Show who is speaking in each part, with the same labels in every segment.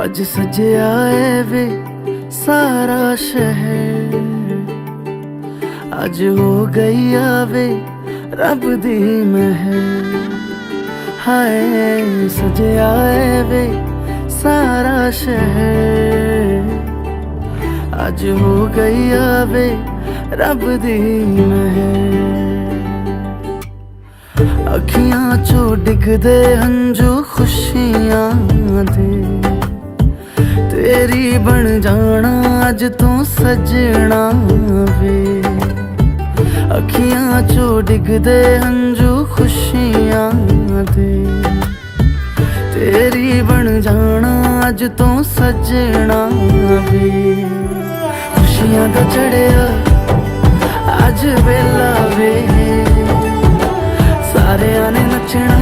Speaker 1: आज सजया है वे सारा शहर, आज हो गई आवे रब दी महर। हाय सजया है वे सारा शहर, आज हो गई आवे रब दी महर। अखियां चो डिगदे हंजू खुशियां दे, तेरी बन जाना अज तू सजना वे। अखियां चो डिगदे हंजू खुशियां दे, तेरी बन जाना अज तू सजना वे। खुशियां दा चढ़िया अज वेला वे, सारेयां ने नचना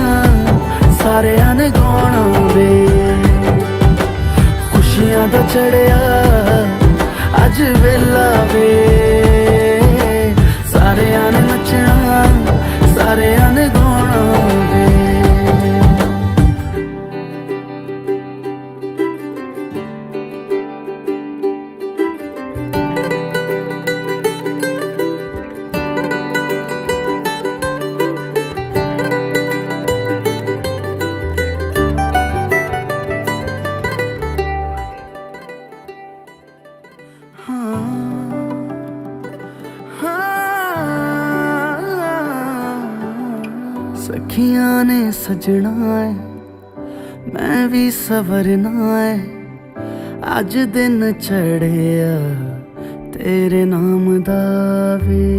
Speaker 1: सारेयां ने गाना वे। खुशियां दा चढ़िया अज वेला वे, सारेयां ने नचना सारेयां ने गाना वे। सखियां ने सजना है मैं भी सवरना है, अज दिन चढ़िया तेरे नाम दा वे।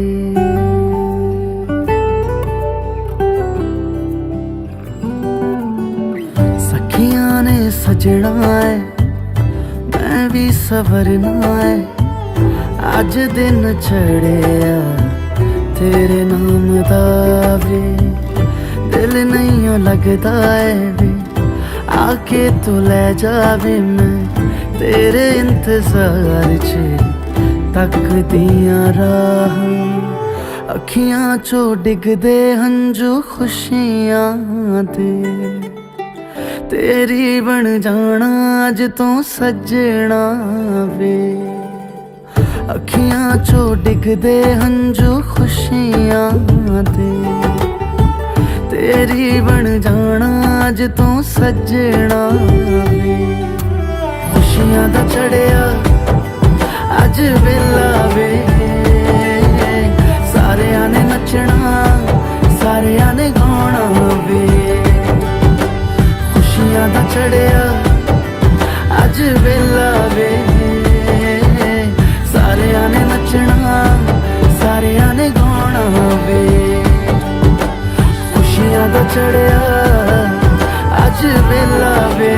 Speaker 1: सखियां ने सजना है मैं भी सवरना है, अज दिन चढ़िया तेरे नाम दा वे। दिल नहीं लगता है वे आके तू ले जावे, मैं तेरे इंतजार च तक दिया राह। अखियां चो डिगदे हंजू खुशियां दे, तेरी बन जाना अज तू सजना वे। अखियां चो डिगदे हंजू खुशियां दे, तेरी बन जाना अज तू सजना वे। खुशियां दा चढ़िया अज वेला वे, सारेयां ने नचना सारेयां ने गाना वे। खुशियां दा चढ़िया अज वेला वे, सारेयां ने नचना सारेयां ने गाना वे। खुशियां दा चढ़िया अज वेला वे,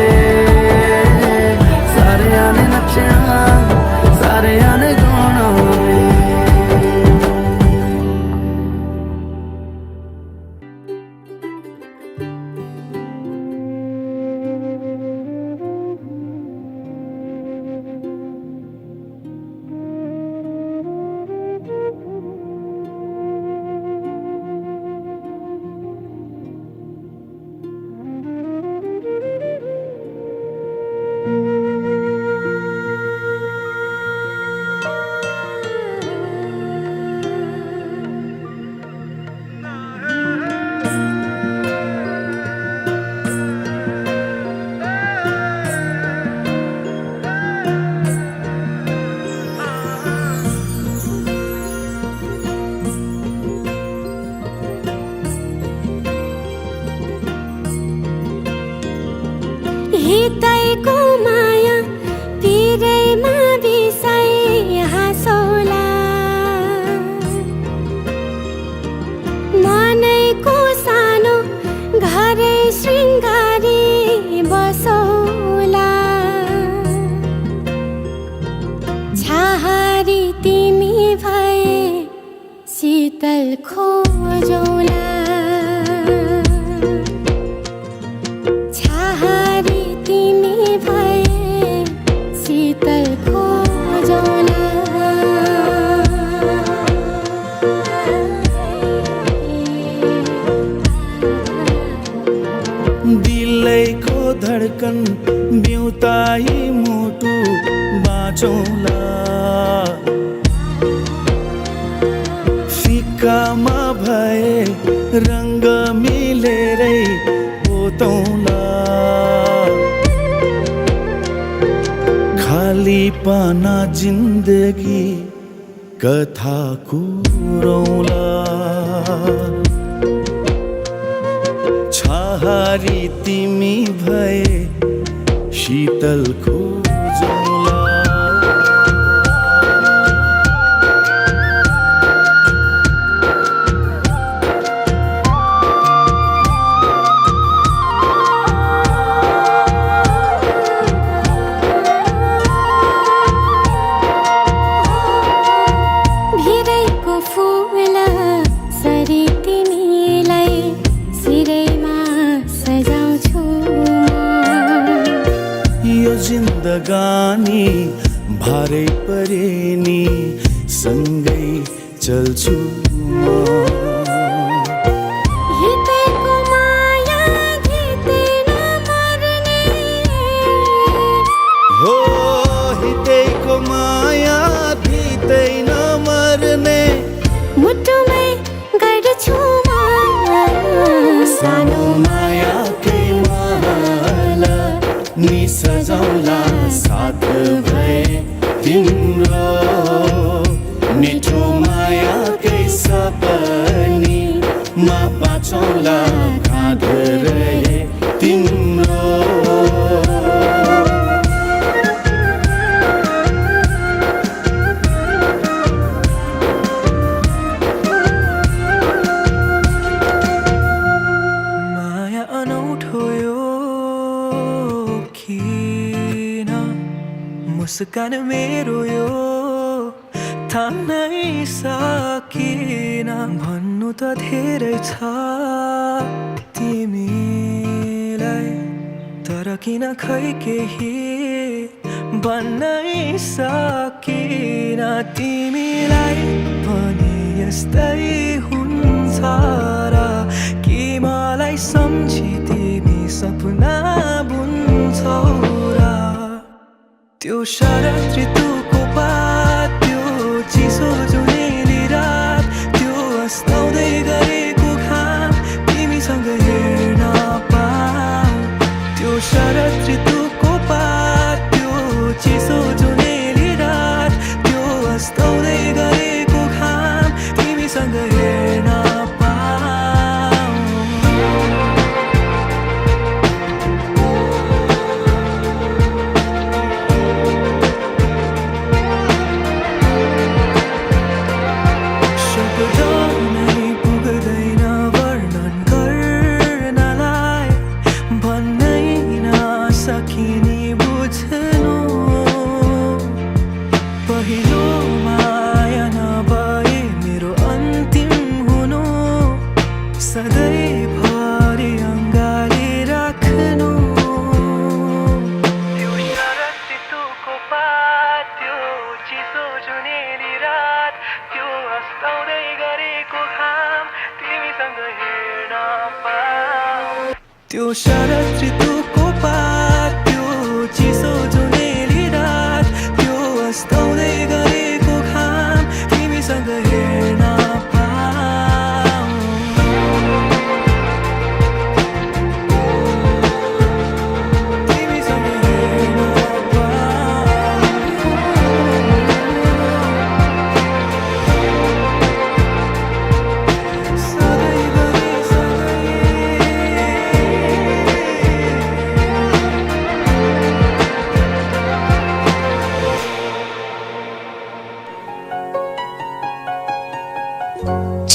Speaker 1: सारेयां ने नचना सारेयां ने गाना वे।
Speaker 2: हितै को माया पिरैमा बिसाइ हाँसौला, मनैको सानो घरै शृङ्गारी बसौला। छाहारी तिमी भए शीतल खोजौला,
Speaker 1: धड़कन ब्यूताई नाचौँला फिकामा भए रंग मिलेरै पोतौँला खाली पाना जिन्दगी कथा कुरौँला छहारी तिमी भए शीतल खोजौँला
Speaker 2: भिरैको फूल सरी तिमीलाई सिरैमा सजाउँछु
Speaker 1: यो जिन्दगानी भारै परे नि सँगै चल्छु म
Speaker 2: हितैको माया धितै नमर्ने
Speaker 1: हो हितैको माया धितै नमर्ने
Speaker 2: मुटुमै गर्छु म
Speaker 1: सानो मायाकै महल नि सजाउला साथ भए तिम्रो मिठो मायाकै सपनी मा पाचौँला काँध रहे तिम्रो
Speaker 3: माया अनौठो यो किन मुस्कान मेरो यो थाम्नै सकिन भन्नु त धेरै छ तिमीलाई तर किन खै केही भन्नै सकिन तिमीलाई पनि यस्तै हुन्छ र कि मलाई सम्झी तिमी सपना बुन्छौ र त्यो शरद ऋतुको पात त्यो चिसो जुनेली रात त्यो अस्ताउँदै गरेको घाम तिमीसँग हेर्न पाऊ त्यो शरद ऋतुको पात त्यो चिसो जुनेली रात त्यो अस्ताउँदै गरेको घाम तिमीसँग हेर्न त्यो शरद ऋतुको पात त्यो चिसो जुनेली रात त्यो अस्ताउँदै गरेको घाम तिमीसँग हेर्न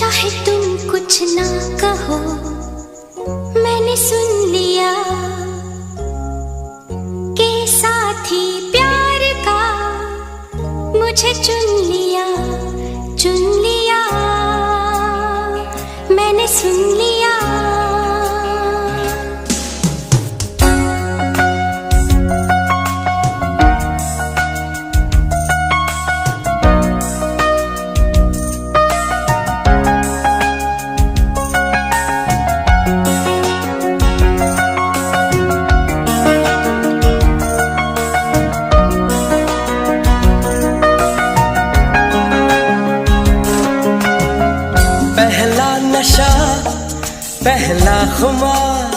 Speaker 2: चाहे तुम कुछ ना कहो मैंने सुन लिया के साथी प्यार का मुझे चुन लिया मैंने सुन लिया
Speaker 4: पहला खुमार,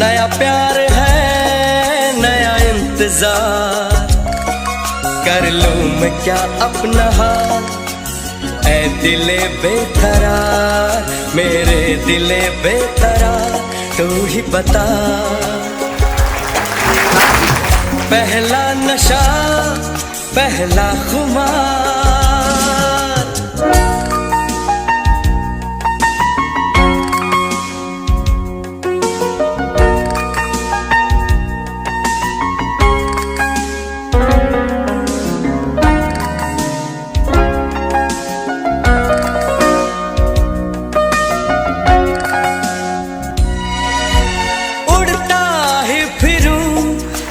Speaker 4: नया प्यार है नया इंतजार, कर लूं मैं क्या अपना हाल, ऐ दिले बेकरार, मेरे दिले बेकरार, तू ही बता। पहला नशा पहला खुमार,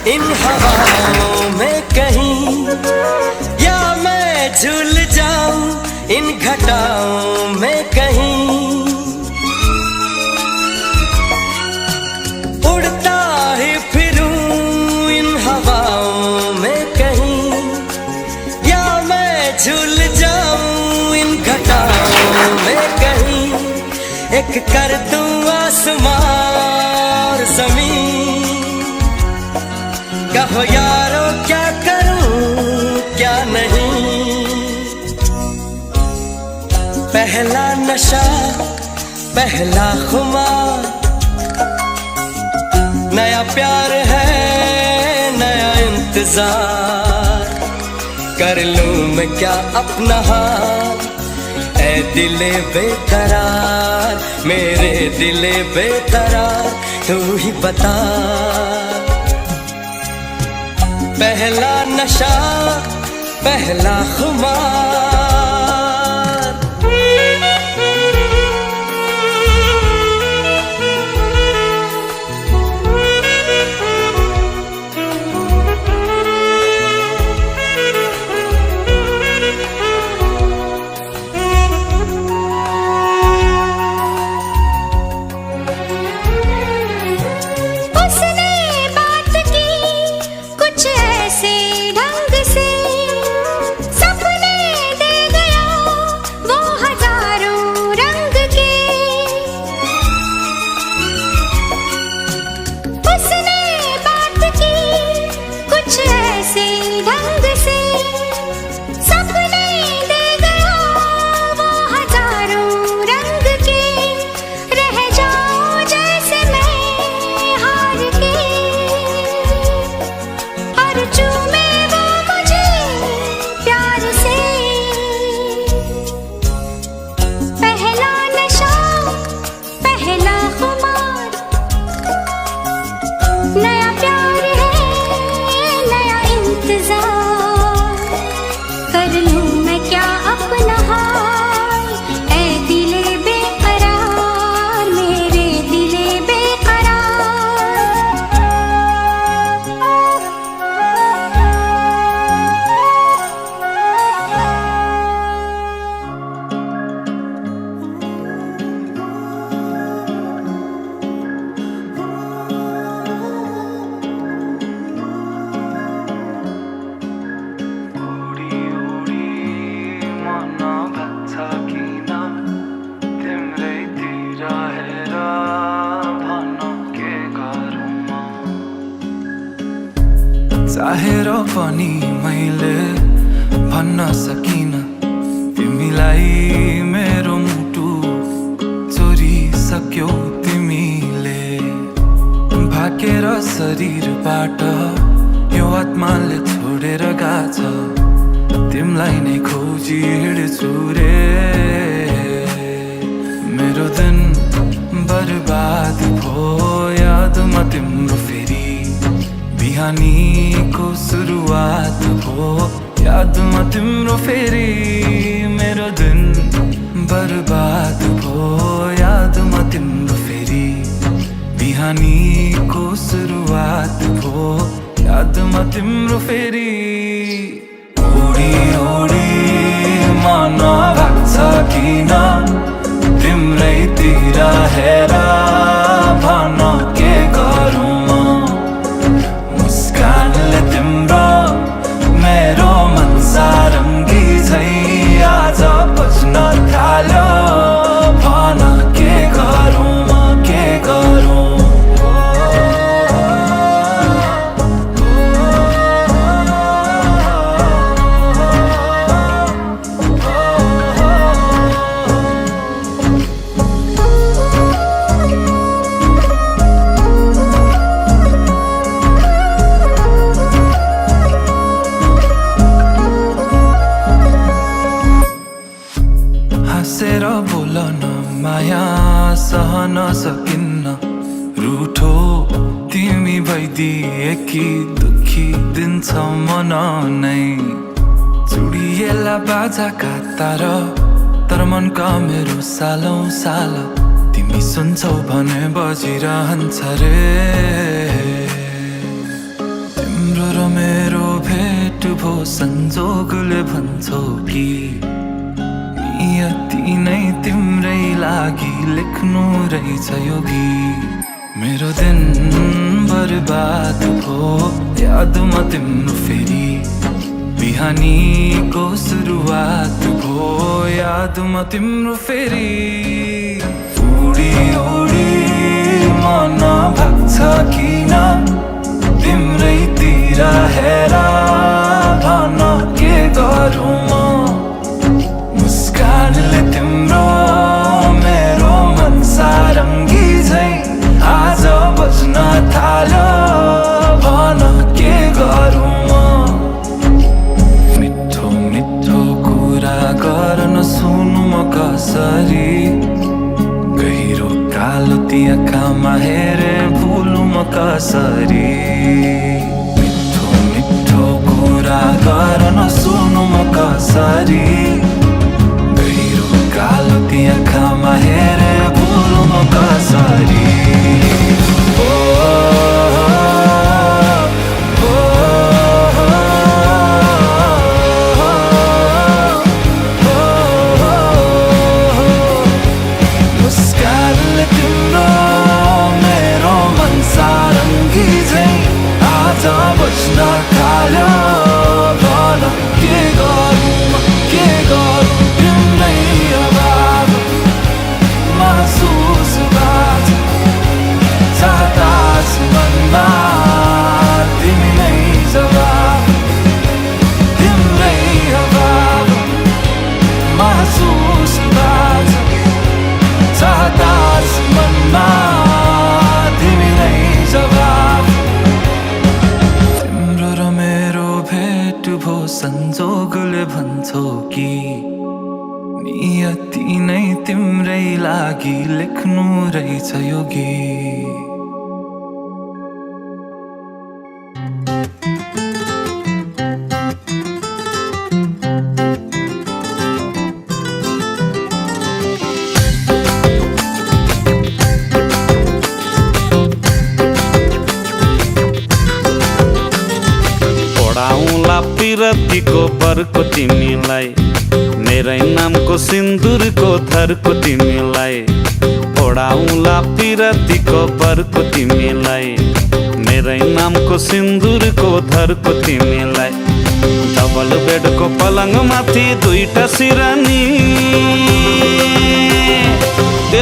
Speaker 4: इन हवाओं में कहीं, या मैं झूल जाऊं इन घटाओं में कहीं, उड़ता ही फिरूं इन हवाओं में कहीं, या मैं झूल जाऊं इन घटाओं में कहीं, एक कर दूं आसमां और ज़मीन, कहो यारो क्या करूं क्या नहीं। पहला नशा पहला खुमार, नया प्यार है नया इंतजार, कर लूं मैं क्या अपना हाल, ऐ दिले बेकरार, मेरे दिले बेकरार, तू ही बता। पहला नशा पहला खुमार,
Speaker 2: नया प्यार है नया इंतजार, कर लूं मैं क्या अपना हाल, ऐ दिले बेकरार, मेरे दिले बेकरार।
Speaker 3: चाहेर पनि मैले भन्न सकिन, तिमीलाई मेरो मुटु चोरिसक्यौ तिमीले, भाकेर शरीरबाट यो आत्माले छोडेर गाछ, तिमीलाई नै खोजी हिँड्छु रे। मेरो दिन बर्बाद भो यादमा तिम्रो फेरि, बिहानीको सुरुवात भो यादमा तिम्रो फेरि, मेरो दिन बर्बाद भो यादमा तिम्रो फेरि, बिहानीको सुरुवात भो यादमा तिम्रो फेरि। ओडी ओडी मन लाग्छ किन तिम्रैतिर हेर, भन के गरौँ मुस्कानले तिम्रो मेरो मन सारङ्गी झै आज बज्न थाल्यो, भन कि दुखी दिन छ मनाउनै चुडिएला बाजाका तार तर मनका मेरो सालौं साल तिमी सुन्छौ भने बजिरहन्छ रे तिम्रो र मेरो भेट भो संजोगले भन्छौ कि नियति नै तिम्रै लागि लेख्नु रहेछ यो गीत मेरो दिन बर्बाद भो यादमा तिम्रो फेरि बिहानीको सुरुवात भो यादमा तिम्रो फेरि उडी उडी मन भाग्छ किन तिम्रैतिर हेर भन के गरौँ म मुस्कानले तिम्रो मेरो मन सारङ्गी झै आज बज्न थाल्यो भन के गरौँ म मिठो मिठो कुरा गर्न सुनु म कसरी गहिरो कालो ती आँखामा हेरे भुलु म कसरी मिठो मिठो कुरा गर्न सुनु म कसरी गहिरो कालो ती आँखामा हेरे भुलु म कसरी मुस्कानले तिम्रो मेरो मन सारङ्गी झै आज बज्न थाल्यो भन के गरौँ तिम्रै अभाव महसुस बात सातास मनमा तिमी नै जवाब तिम्रै अभाव महसुस बात सातास मनमा तिमी नै जवाब तिम्रो र मेरो भेट भो संजोगले भन्छौ कि नियति नै तिम्रै लागि लेख्नु रहेछ यो गीत
Speaker 5: पढाउँला पिरतीको बरको तिमीलाई मेरै नामको सिन्दुरको थरको तिमीलाई पढाउँला पिरतीको बरको तिमीलाई मेरै नामको सिन्दुरको थरको तिमीलाई डबल बेडको पलङमाथि दुईटा सिरानी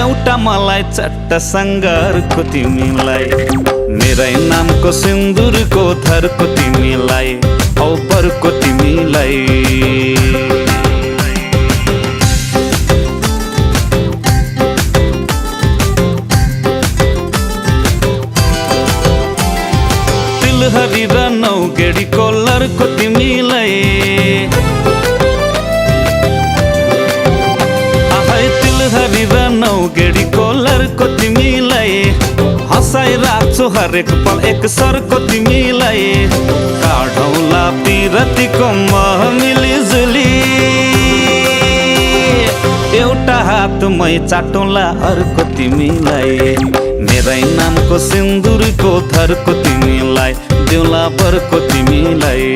Speaker 5: एउटा मलाई चट्ट सङ्घारको तिमीलाई मेरै नामको सिन्दुरको थरको तिमीलाई औ परको तिमीलाई तिलहरी र नौगेडीको लरको तिमीलाई तिलहरी र नौगेडीको लरको तिमीलाई हँसाइ राख्छु हरेक पल एक सरको तिमीलाई काढौँला पिरतीको मह मिलिजुली एउटा हातमै चाटौँला अर्को तिमीलाई मेरै नामको सिन्दुरको थरको तिमीलाई देउला बरको तिमीलाई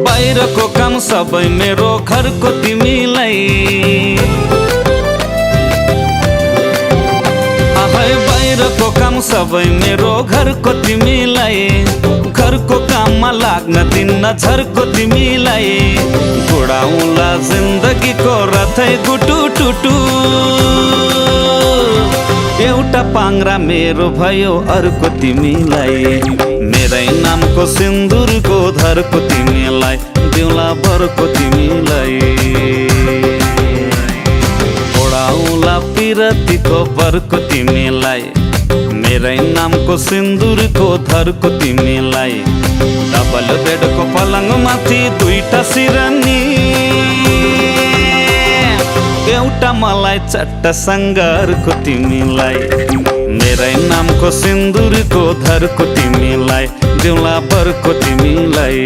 Speaker 5: बाहिरको काम सबै मेरो घरको तिमीलाई बाहिरको काम सबै मेरो घरको तिमीलाई घरको काममा लाग्न दिन्न झर्को तिमीलाई गुडाउँला जिन्दगीको रथै गुटु टुटु एउटा पाङ्रा मेरो भयो अर्को तिमीलाई मेरै नामको सिन्दुरको धरको तिमीलाई देउला बरको तिमीलाई पढाउला पिरतीको बरको तिमीलाई, मेरै नामको सिन्दुरको धरको तिमीलाई। डबल बेडको पलङमाथि दुईटा सिरानी, एउटा मलाई चट्टा सङ्घारको तिमीलाई, मेरै नामको सिन्दुरको धरको तिमीलाई, दिउँला बरको तिमीलाई।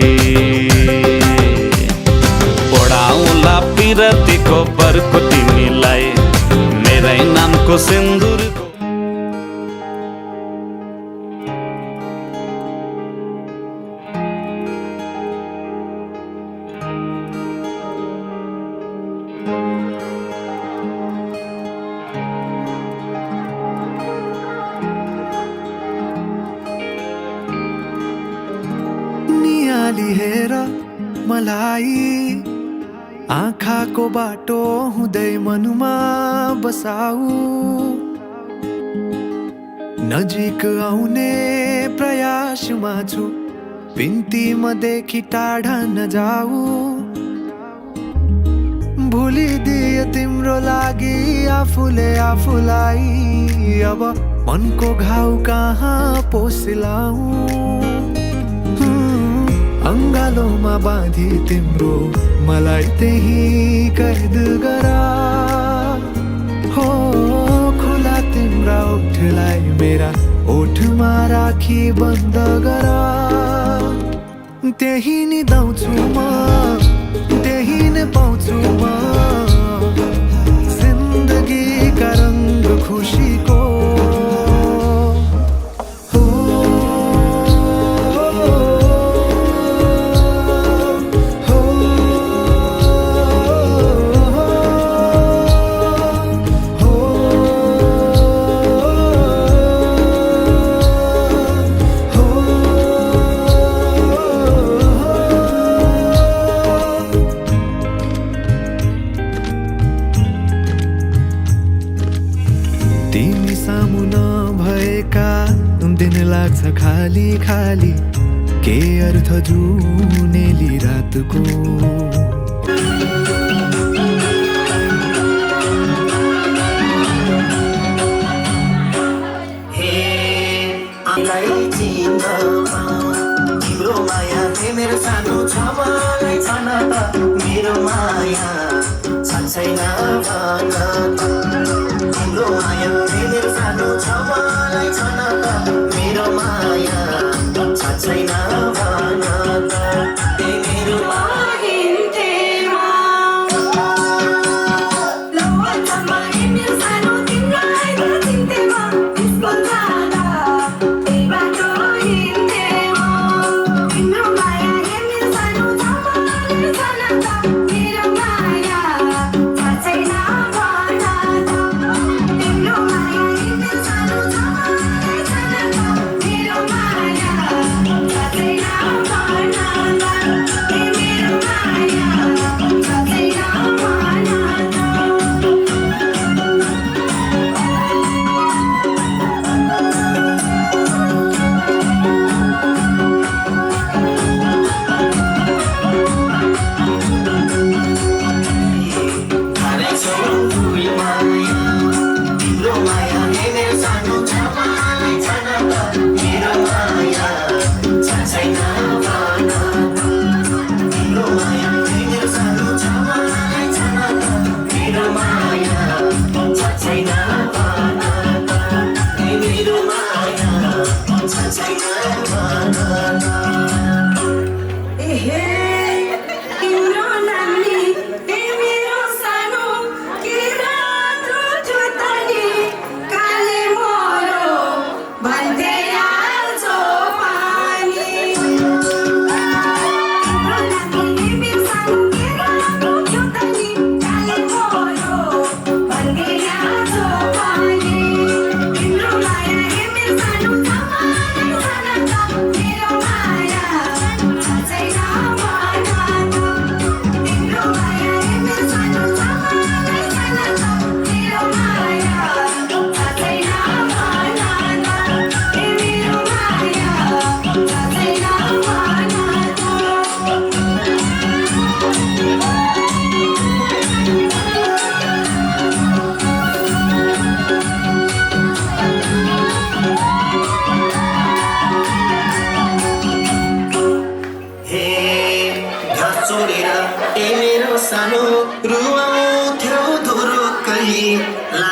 Speaker 5: पढाउला पिरतीको बरको तिमीलाई, मेरै नामको सिन्दुरको।
Speaker 3: नियाली हेर मलाई, आँखाको बाटो हुँदै मनमा बसाऊ, नजिक आउने प्रयासमा छु, बिन्ती मदेखि टाढा नजाऊ। भुलिदिए तिम्रो लागि आफूले आफूलाई, अब मनको घाउ कहाँ पोसिलाऊ। अङ्गालोमा बाँधी तिम्रो मलाई त्यही कैद गरा, हो खुला तिम्रा ओठलाई मेरा ओठमा राखी बन्द गरा। त्यही निदाउँछु म, त्यही नै पाउँछु म, जिन्दगीका रङ्ग खुसीको। तिमी सामु नभएका दिन लाग्छ खाली खाली, के अर्थ जुनेली रातको।
Speaker 1: तिम्रो माया मेरो सानो छ मलाई छन त, मेरो माया छैन भन त। तिम्रो माया मेरो सानो छ मलाई छन त, मेरो माया छैन भन त। मेरो
Speaker 2: Say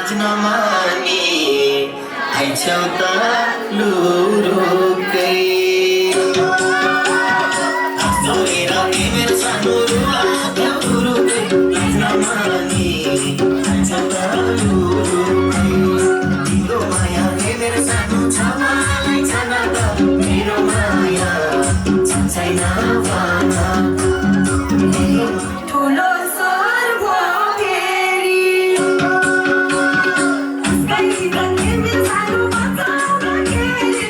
Speaker 1: लाज नमानी आइछौ त लुरुकै जोएर मेरो सानो रुला लुरुकै लाज नमानी आइछौ त लुरुकै तिम्रो माया मेरो सानो छ मलाई छैन त मेरो माया छैन भन
Speaker 2: ठुलो स्वर्ग फेरि मेरो सानो बच्चादाखेरि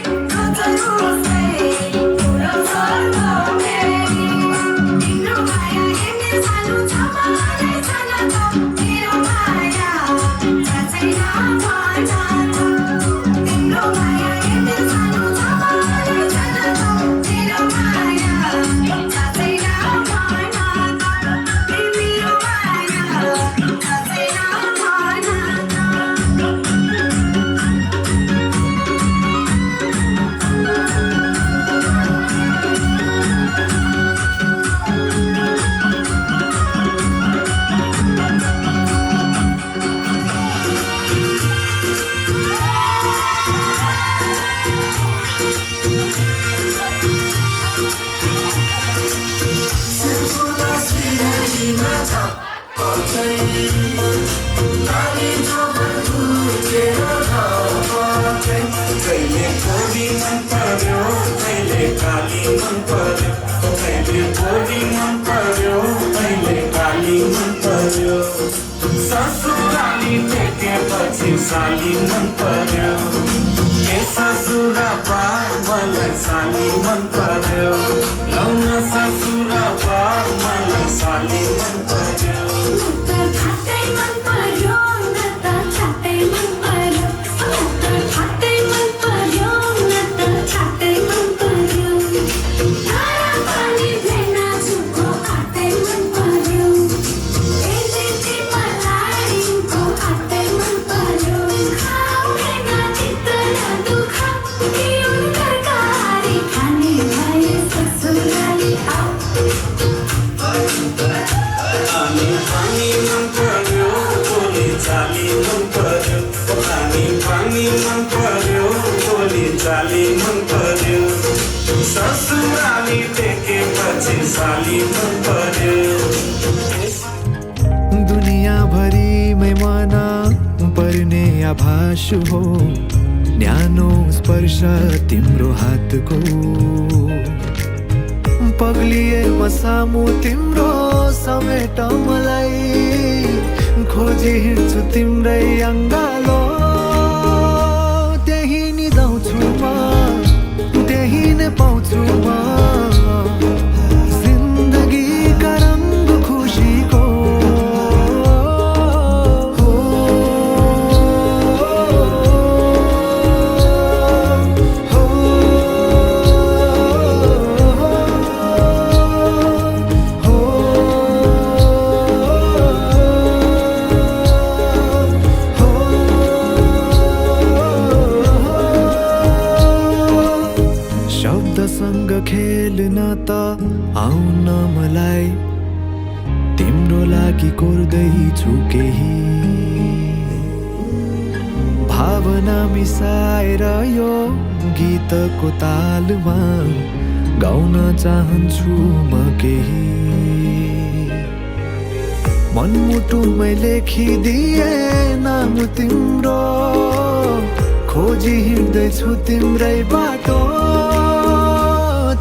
Speaker 2: ठुलो स्वर्ग फेरि तिम्रो माया मेरो सानो छ मलाई छैन त मेरो माया छैन भन तिम्रो माया मेरो सानो छ मलाई छैन त मेरो माया
Speaker 1: कहिले कोडी मन पर्यो कहिले काली मन पर्यो कहिले कोडी मन पर्यो कहिले काली मन पर्यो ससुराली टेकेपछि साली मन पर्यो ए ससुरा बा मलाई साली मन पर्यो लौन ससुरा बा मलाई साली मन पर्यो ससुराली टेकेपछि साली मन पर्यो
Speaker 3: दुनियाँभरिमै मन पर्ने आभास हो न्यानो स्पर्श तिम्रो हातको पग्लिए म सामु तिम्रो समेट मलाई खोजी हिँड्छु तिम्रै अङ्गालो त्यही नि जाउँछु म त्यही नै पाउँछु म जिन्दगीका रङ्ग खुसीको शब्दसँग खेल्न त आउन मलाई तिम्रो लागि कोर्दैछु केही भावना मिसाएर यो गीतको तालमा गाउन चाहन्छु म केही मनमुटुमै लेखिदिए नाम तिम्रो खोजी हिँड्दैछु तिम्रै बाटो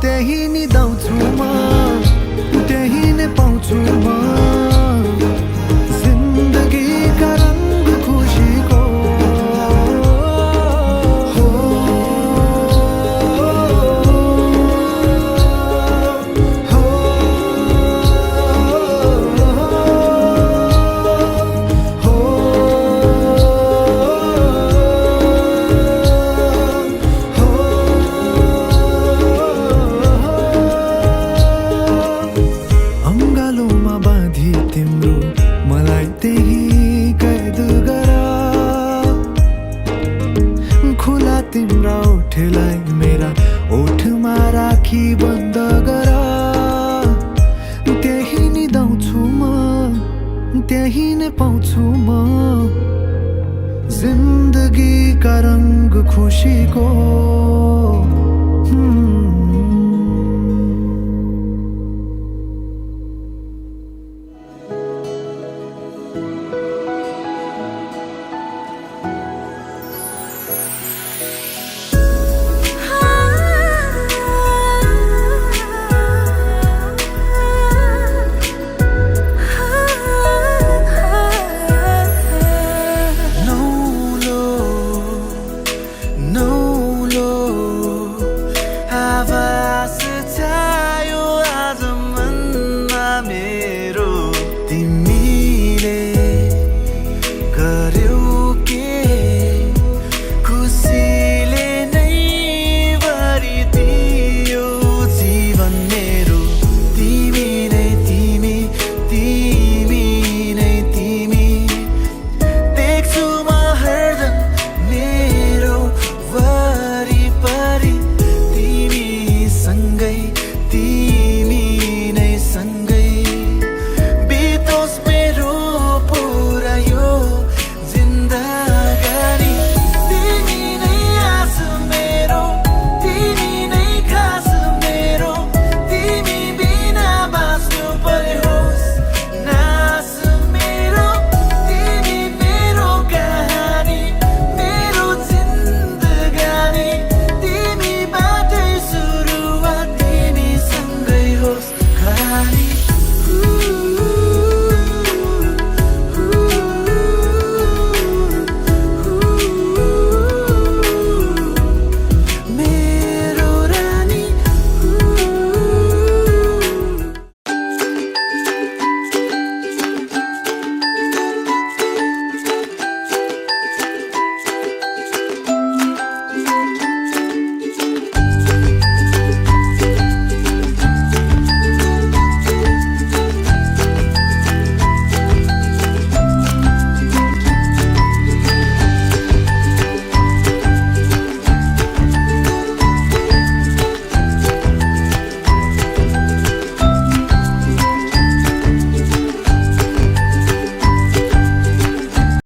Speaker 3: त्यही नि दाउँछु म त्यही नै पाउँछु म जिन्दगीका रङ्ग खुसीको तिम्रा ओठलाई मेरा ओठमा राखी बन्द गर त्यही नि दाउँछु म त्यही नै पाउँछु म जिंदगी का रंग खुशी को